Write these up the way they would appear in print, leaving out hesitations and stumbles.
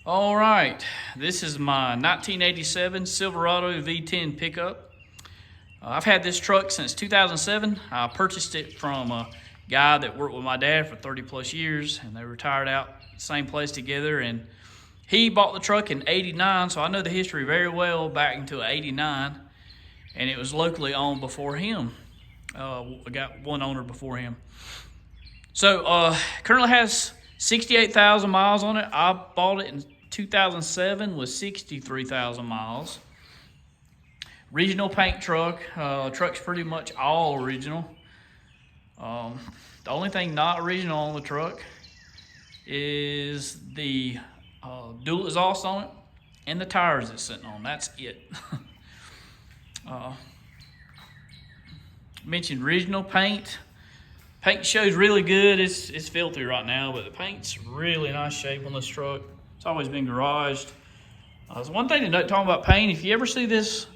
All right, this is my 1987 Silverado V10 pickup. I've had this truck since 2007. I purchased it from a guy that worked with my dad for 30 plus years, and they retired out the same place together. And he bought the truck in '89, so I know the history very well back until '89, and it was locally owned before him. I got one owner before him. So currently has 68,000 miles on it. I bought it in 2007 with 63,000 miles. Original paint truck. Truck's pretty much all original. The only thing not original on the truck is the dual exhaust on it and the tires it's sitting on. That's it. Mentioned original paint. Paint shows really good. It's filthy right now, but the paint's really nice shape on this truck. It's always been garaged. So one thing to note talking about paint, if you ever see this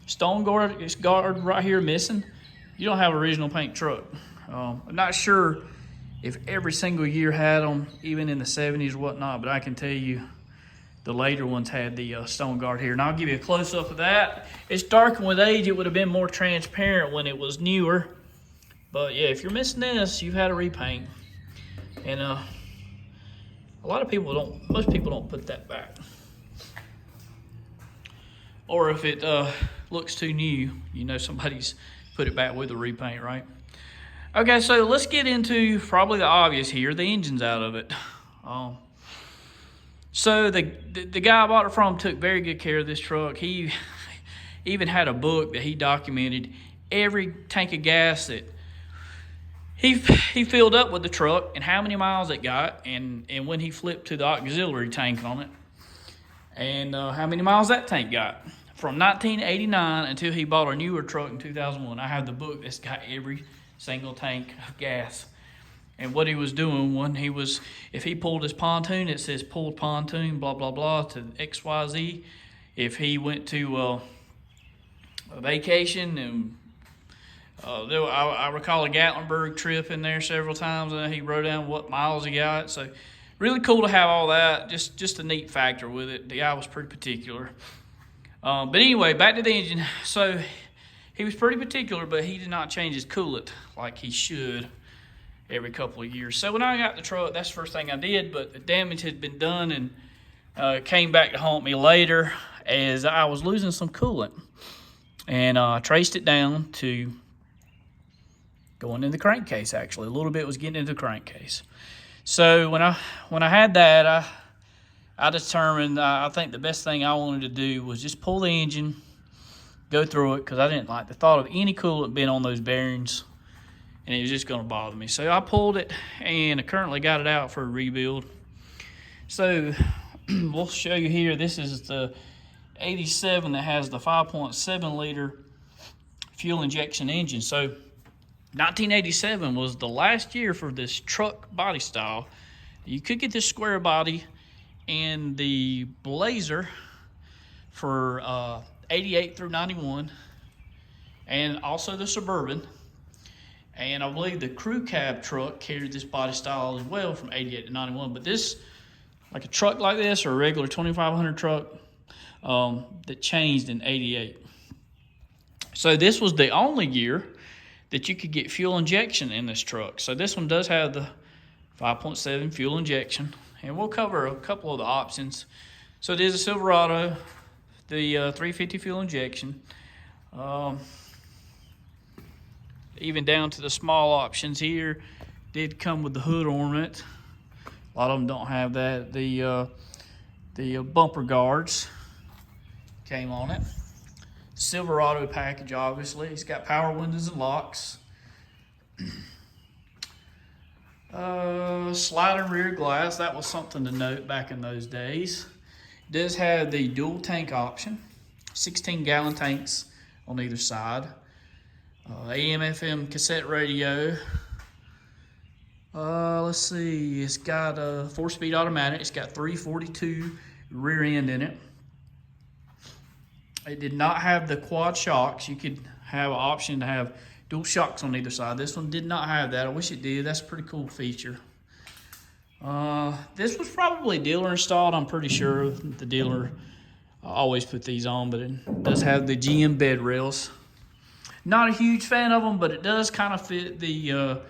stone guard right here missing, you don't have an original paint truck. I'm not sure if every single year had them, even in the 70s or whatnot, but I can tell you the later ones had the stone guard here. And I'll give you a close-up of that. It's darkened with age. It would have been more transparent when it was newer. But yeah, if you're missing this, you've had a repaint. And a lot of people don't, most people don't put that back. Or if it looks too new, you know somebody's put it back with a repaint, right? Okay, so let's get into probably the obvious here. The engine's out of it. So the guy I bought it from took very good care of this truck. He even had a book that he documented every tank of gas that he filled up with the truck and how many miles it got, and when he flipped to the auxiliary tank on it, and how many miles that tank got from 1989 until he bought a newer truck in 2001. I have the book that's got every single tank of gas and what he was doing when he was, if he pulled his pontoon, it says pulled pontoon, blah, blah, blah, to XYZ. If he went to a vacation, and I recall a Gatlinburg trip in there several times, and he wrote down what miles he got. So really cool to have all that. Just a neat factor with it. The guy was pretty particular. But anyway, back to the engine. So he was pretty particular, but he did not change his coolant like he should every couple of years. So when I got the truck, that's the first thing I did, but the damage had been done and came back to haunt me later as I was losing some coolant. And I traced it down to going in the crankcase, actually. A little bit was getting into the crankcase. So when I had that, I determined I think the best thing I wanted to do was just pull the engine, go through it, because I didn't like the thought of any coolant being on those bearings, and it was just going to bother me. So I pulled it, and I currently got it out for a rebuild. So we'll show you here. This is the 87 that has the 5.7 liter fuel injection engine. So 1987 was the last year for this truck body style. You could get this square body and the Blazer for 88 through 91, and also the Suburban. And I believe the crew cab truck carried this body style as well from 88 to 91. But this, like a truck like this or a regular 2500 truck, that changed in 88. So this was the only year that you could get fuel injection in this truck. So this one does have the 5.7 fuel injection, and we'll cover a couple of the options. So it is a Silverado, the 350 fuel injection, even down to the small options here. Did come with the hood ornament. A lot of them don't have that. The bumper guards came on it. Silverado package, obviously. It's got power windows and locks. Sliding rear glass, that was something to note back in those days. It does have the dual tank option, 16-gallon tanks on either side. AM/FM cassette radio. Let's see, it's got a 4-speed automatic. It's got 342 rear end in it. It did not have the quad shocks. You could have an option to have dual shocks on either side. This one did not have that. I wish it did. That's a pretty cool feature. This was probably dealer installed. I'm pretty sure the dealer always put these on, but it does have the GM bed rails. Not a huge fan of them, but it does kind of fit the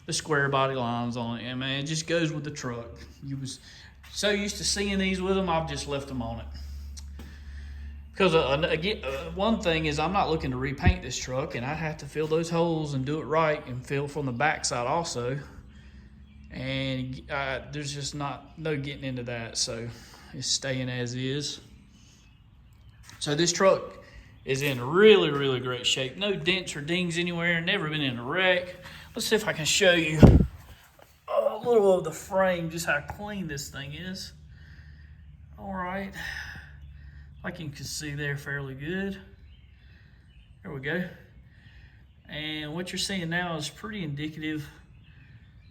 square body lines on it. And man, it just goes with the truck. You was so used to seeing these with them, I've just left them on it. Because again, one thing is I'm not looking to repaint this truck, and I have to fill those holes and do it right and fill from the backside also. And there's just no getting into that, so it's staying as is. So this truck is in really, really great shape. No dents or dings anywhere, never been in a wreck. Let's see if I can show you a little of the frame, just how clean this thing is. All right, like you can see there fairly good. There we go. And what you're seeing now is pretty indicative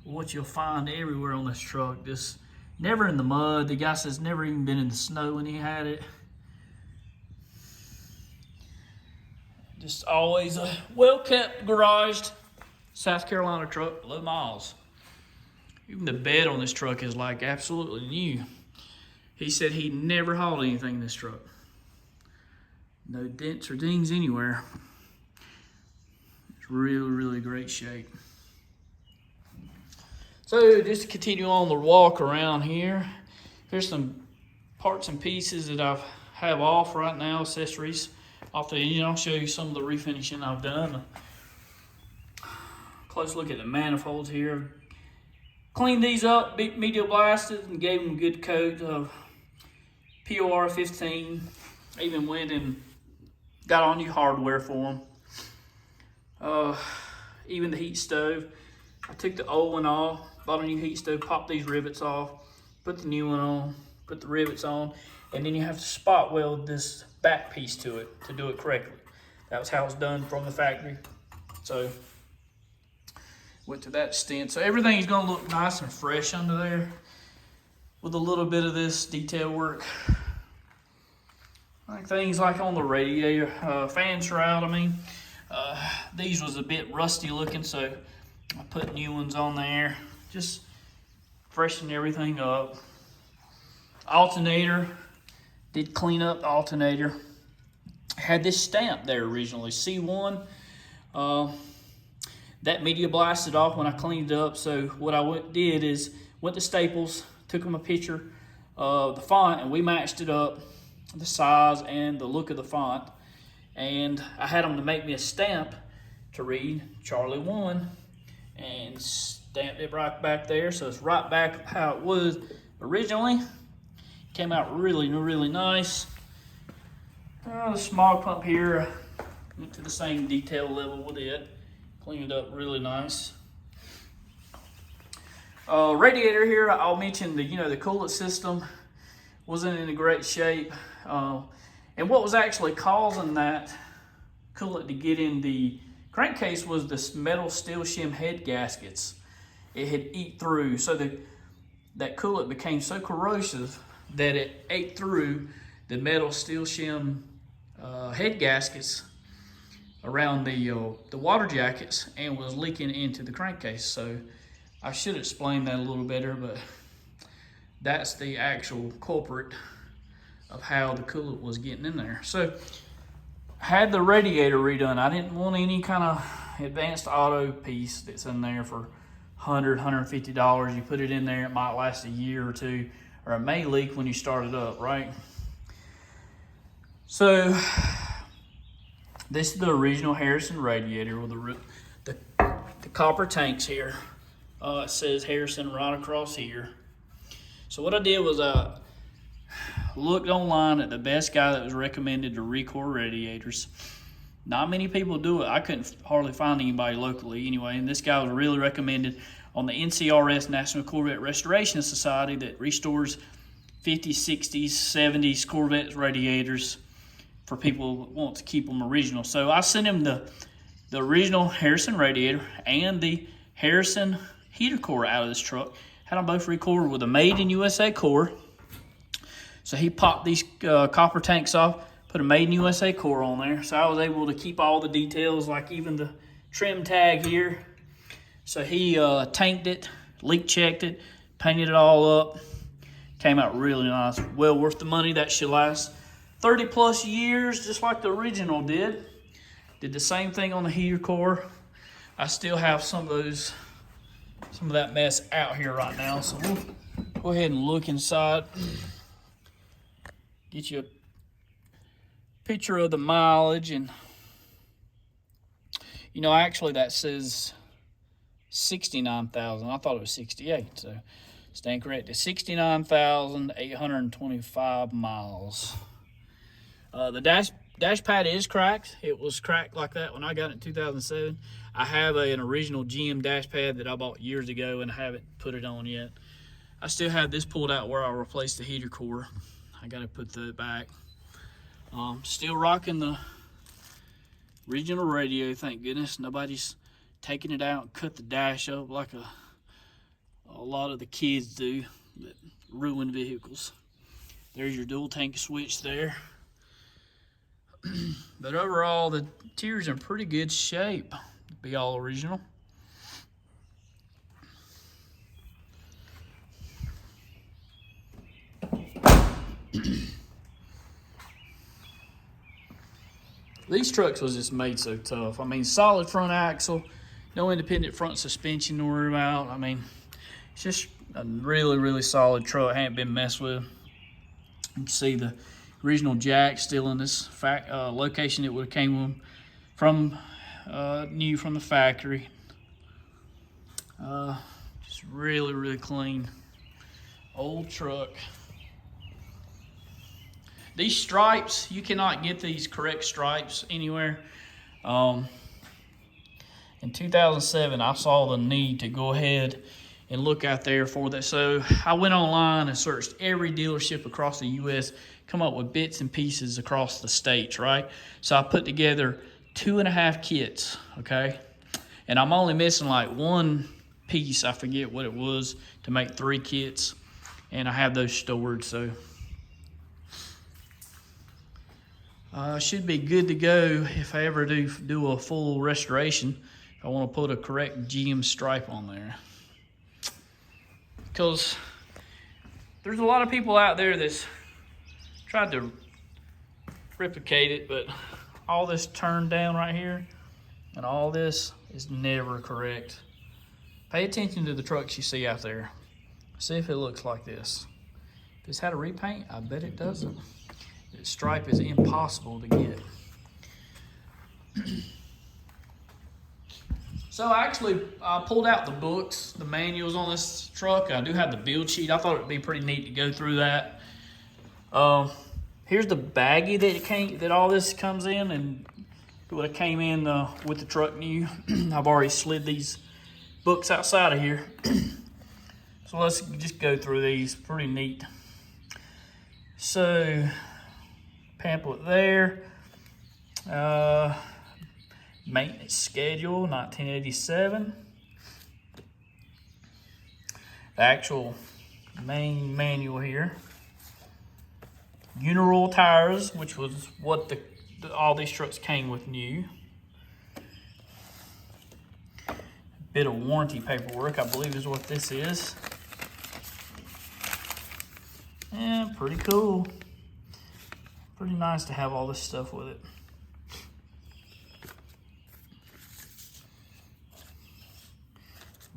of what you'll find everywhere on this truck. Just never in the mud. The guy says never even been in the snow when he had it. Just always a well-kept, garaged South Carolina truck, low miles. Even the bed on this truck is like absolutely new. He said he never hauled anything in this truck. No dents or dings anywhere. It's really, really great shape. So just to continue on the walk around here, here's some parts and pieces that I have off right now, accessories. Off the engine, I'll show you some of the refinishing I've done. Close look at the manifolds here. Cleaned these up, media blasted, and gave them a good coat of POR 15. Even went and got all new hardware for them. Even the heat stove. I took the old one off, bought a new heat stove, popped these rivets off, put the new one on, put the rivets on, and then you have to spot weld this back piece to it to do it correctly. That was how it's done from the factory. So went to that extent. So everything's gonna look nice and fresh under there with a little bit of this detail work. Like things like on the radiator, fan shroud, these was a bit rusty looking, so I put new ones on there. Just freshen everything up. Alternator, did clean up the alternator. Had this stamp there originally, C1. That media blasted off when I cleaned it up. So what I did is went to Staples, took them a picture of the font, and we matched it up, the size and the look of the font. And I had them to make me a stamp to read Charlie 1 and stamped it right back there. So it's right back how it was originally. Came out really, really nice. The smog pump here, went to the same detail level with it. Cleaned it up really nice. Radiator here, I'll mention the coolant system wasn't in a great shape. And what was actually causing that coolant to get in the crankcase was this metal steel shim head gaskets. It had eat through, so that coolant became so corrosive that it ate through the metal steel shim head gaskets around the water jackets and was leaking into the crankcase. So I should explain that a little better, but that's the actual culprit of how the coolant was getting in there. So I had the radiator redone. I didn't want any kind of advanced auto piece that's in there for $100, $150. You put it in there, it might last a year or two, or it may leak when you start it up, right? So this is the original Harrison radiator with the copper tanks here. It says Harrison right across here. So what I did was I looked online at the best guy that was recommended to recore radiators. Not many people do it. I couldn't hardly find anybody locally anyway, and this guy was really recommended on the NCRS, National Corvette Restoration Society, that restores 50s, 60s, 70s Corvette radiators for people who want to keep them original. So I sent him the original Harrison radiator and the Harrison heater core out of this truck. Had them both recorded with a Made in USA core. So he popped these copper tanks off, put a Made in USA core on there. So I was able to keep all the details, like even the trim tag here. So he tanked it, leak checked it, Painted it all up. Came out really nice. Well worth the money. That should last 30 plus years, just like the original did. Did the same thing on the heater core. I still have some of that mess out here right now. So we'll go ahead and look inside. Get you a picture of the mileage. And you know, actually that says 69,000. I thought it was 68, so stand corrected. 69,825 miles. The dash pad is cracked. It was cracked like that when I got it in 2007. I have an original GM dash pad that I bought years ago and I haven't put it on yet. I still have this pulled out where I replaced the heater core. I got to put that back. Still rocking the original radio, thank goodness. Nobody's taking it out and cut the dash up like a lot of the kids do that ruin vehicles. There's your dual tank switch there. But overall, the interior's in pretty good shape. Be all original. These trucks was just made so tough. I mean, solid front axle, no independent front suspension to worry about. I mean, it's just a really, really solid truck. Hadn't been messed with. You can see the original jack still in this location it would have came from new from the factory. Just really, really clean old truck. These stripes, you cannot get these correct stripes anywhere. In 2007, I saw the need to go ahead and look out there for that. So I went online and searched every dealership across the U.S., come up with bits and pieces across the states, right? So I put together 2.5 kits, okay? And I'm only missing like one piece, I forget what it was, to make 3 kits. And I have those stored, so should be good to go if I ever do a full restoration. If I want to put a correct GM stripe on there. Because there's a lot of people out there that's tried to replicate it, but all this turned down right here and all this is never correct. Pay attention to the trucks you see out there. See if it looks like this. If it's had a repaint, I bet it doesn't. The stripe is impossible to get. So actually, I pulled out the books, the manuals on this truck. I do have the build sheet. I thought it'd be pretty neat to go through that. Here's the baggie that all this comes in, and it would have came in with the truck new. I've already slid these books outside of here. So let's just go through these. Pretty neat. So pamphlet there. Maintenance schedule, 1987. The actual main manual here. Uniroyal tires, which was what all these trucks came with new. A bit of warranty paperwork, I believe is what this is. Yeah, pretty cool. Pretty nice to have all this stuff with it.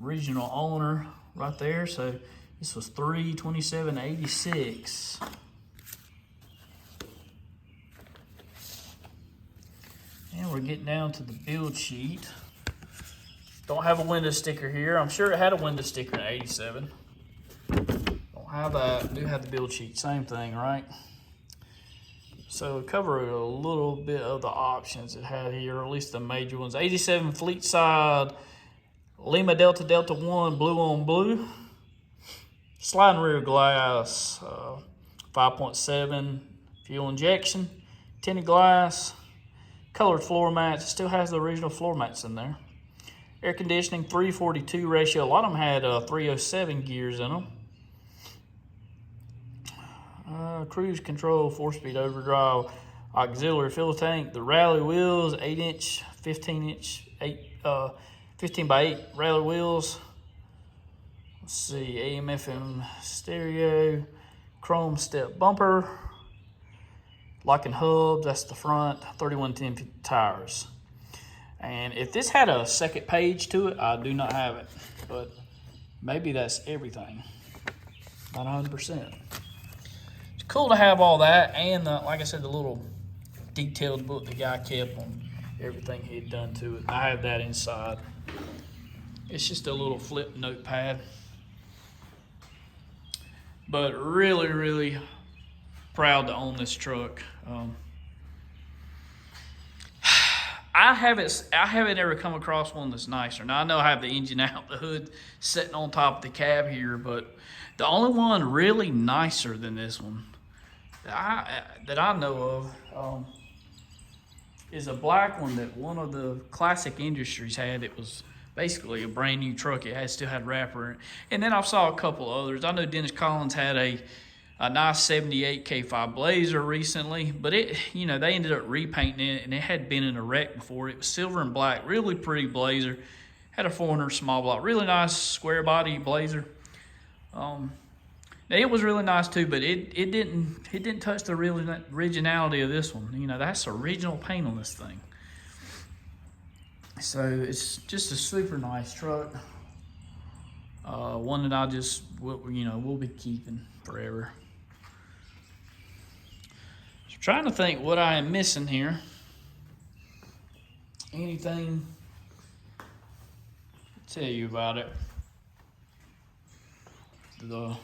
Original owner right there. So this was 3/27/86. And we're getting down to the build sheet. Don't have a window sticker here. I'm sure it had a window sticker in 87. Don't have that. Do have the build sheet. Same thing, right? So cover a little bit of the options it had here, or at least the major ones. 87 fleet side, Lima Delta Delta 1 blue on blue. Sliding rear glass, 5.7 fuel injection, tinted glass, colored floor mats. It still has the original floor mats in there. Air conditioning, 342 ratio. A lot of them had 307 gears in them. Cruise control, 4-speed overdrive, auxiliary fuel tank, the rally wheels, 8-inch, 15-inch, 15 by 8 rally wheels. Let's see, AM/FM stereo, chrome step bumper, locking hubs, that's the front, 3110 tires. And if this had a second page to it, I do not have it, but maybe that's everything, not 100%. It's cool to have all that, and like I said, the little detailed book the guy kept on everything he had done to it. I have that inside. It's just a little flip notepad. But really, really proud to own this truck. I haven't ever come across one that's nicer. Now I know I have the engine out, the hood sitting on top of the cab here, but the only one really nicer than this one that I know of is a black one that one of the Classic Industries had. It was basically a brand new truck. It still had wrapper in it. And then I saw a couple others. I know Dennis Collins had a nice 78 K5 Blazer recently, but they ended up repainting it, and it had been in a wreck before. It was silver and black, really pretty Blazer. Had a 400 small block, really nice square body Blazer. It was really nice too, but it didn't touch the originality of this one. That's original paint on this thing. So it's just a super nice truck. One that we'll be keeping forever. So trying to think what I am missing here. Anything to tell you about it? The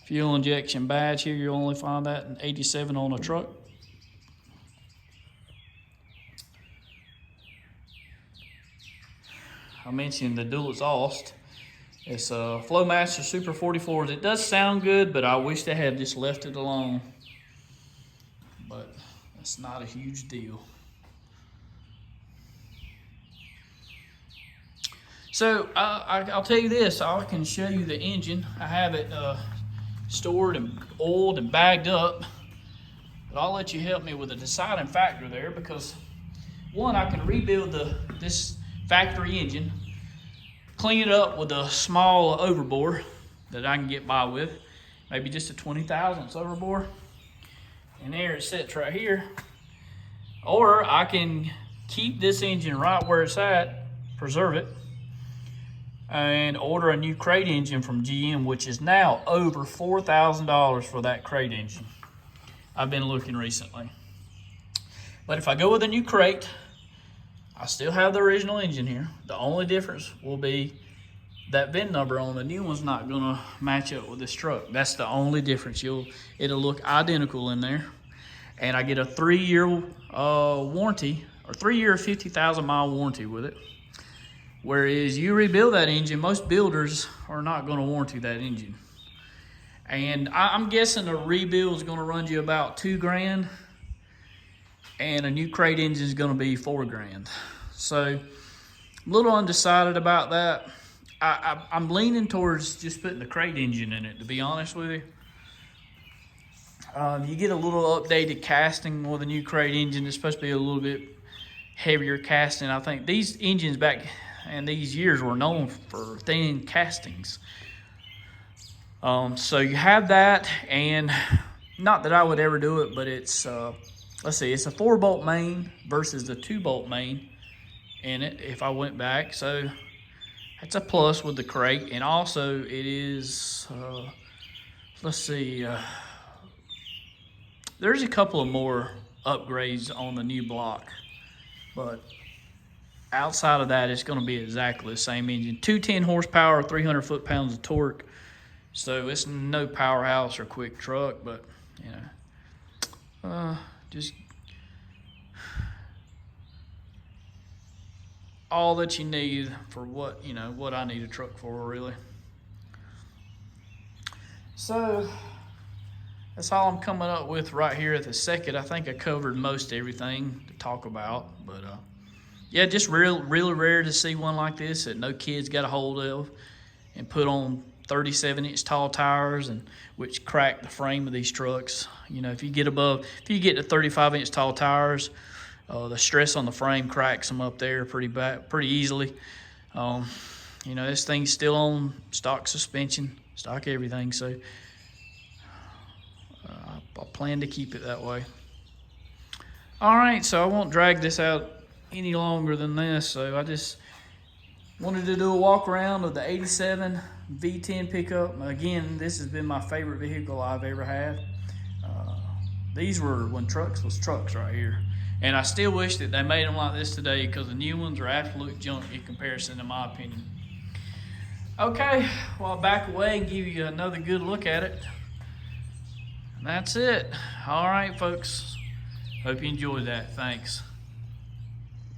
fuel injection badge here, you only find that in 87 on a truck. I mentioned the dual exhaust. It's a Flowmaster Super 44s. It does sound good, but I wish they had just left it alone. But that's not a huge deal. So I'll tell you this, I can show you the engine. I have it stored and oiled and bagged up, but I'll let you help me with the deciding factor there, because one, I can rebuild this factory engine, clean it up with a small overbore that I can get by with, maybe just a 20 thousandths overbore, and there it sits right here. Or I can keep this engine right where it's at, preserve it, and order a new crate engine from GM, which is now over $4,000 for that crate engine. I've been looking recently. But if I go with a new crate, I still have the original engine here. The only difference will be that VIN number on the new one's not gonna match up with this truck. That's the only difference. It'll look identical in there. And I get a 3-year warranty, or 3-year 50,000 mile warranty with it. Whereas you rebuild that engine, most builders are not gonna warranty that engine. And I'm guessing a rebuild is gonna run you about $2 grand, and a new crate engine is gonna be $4 grand. So I'm a little undecided about that. I'm leaning towards just putting the crate engine in it, to be honest with you. You get a little updated casting with a new crate engine. It's supposed to be a little bit heavier casting. I think these engines back in these years were known for thin castings. So you have that, and not that I would ever do it, but it's let's see, it's a 4-bolt main versus the 2-bolt main in it if I went back. So that's a plus with the crate. And also it is let's see, there's a couple of more upgrades on the new block, but outside of that, it's going to be exactly the same engine. 210 horsepower, 300 foot-pounds of torque. So it's no powerhouse or quick truck, but just all that you need for what I need a truck for, really. So that's all I'm coming up with right here at the second. I think I covered most everything to talk about, but yeah, just really rare to see one like this that no kids got a hold of and put on 37-inch tall tires, and which crack the frame of these trucks. If you get to 35-inch tall tires, the stress on the frame cracks them up there pretty easily. You know, this thing's still on stock suspension, stock everything, so I plan to keep it that way. All right, so I won't drag this out any longer than this, so I just wanted to do a walk around of the 87 V10 pickup. Again, this has been my favorite vehicle I've ever had. These were when trucks was trucks right here. And I still wish that they made them like this today, because the new ones are absolute junk in comparison, in my opinion. Okay, well, I'll back away and give you another good look at it. And that's it. All right, folks. Hope you enjoyed that. Thanks.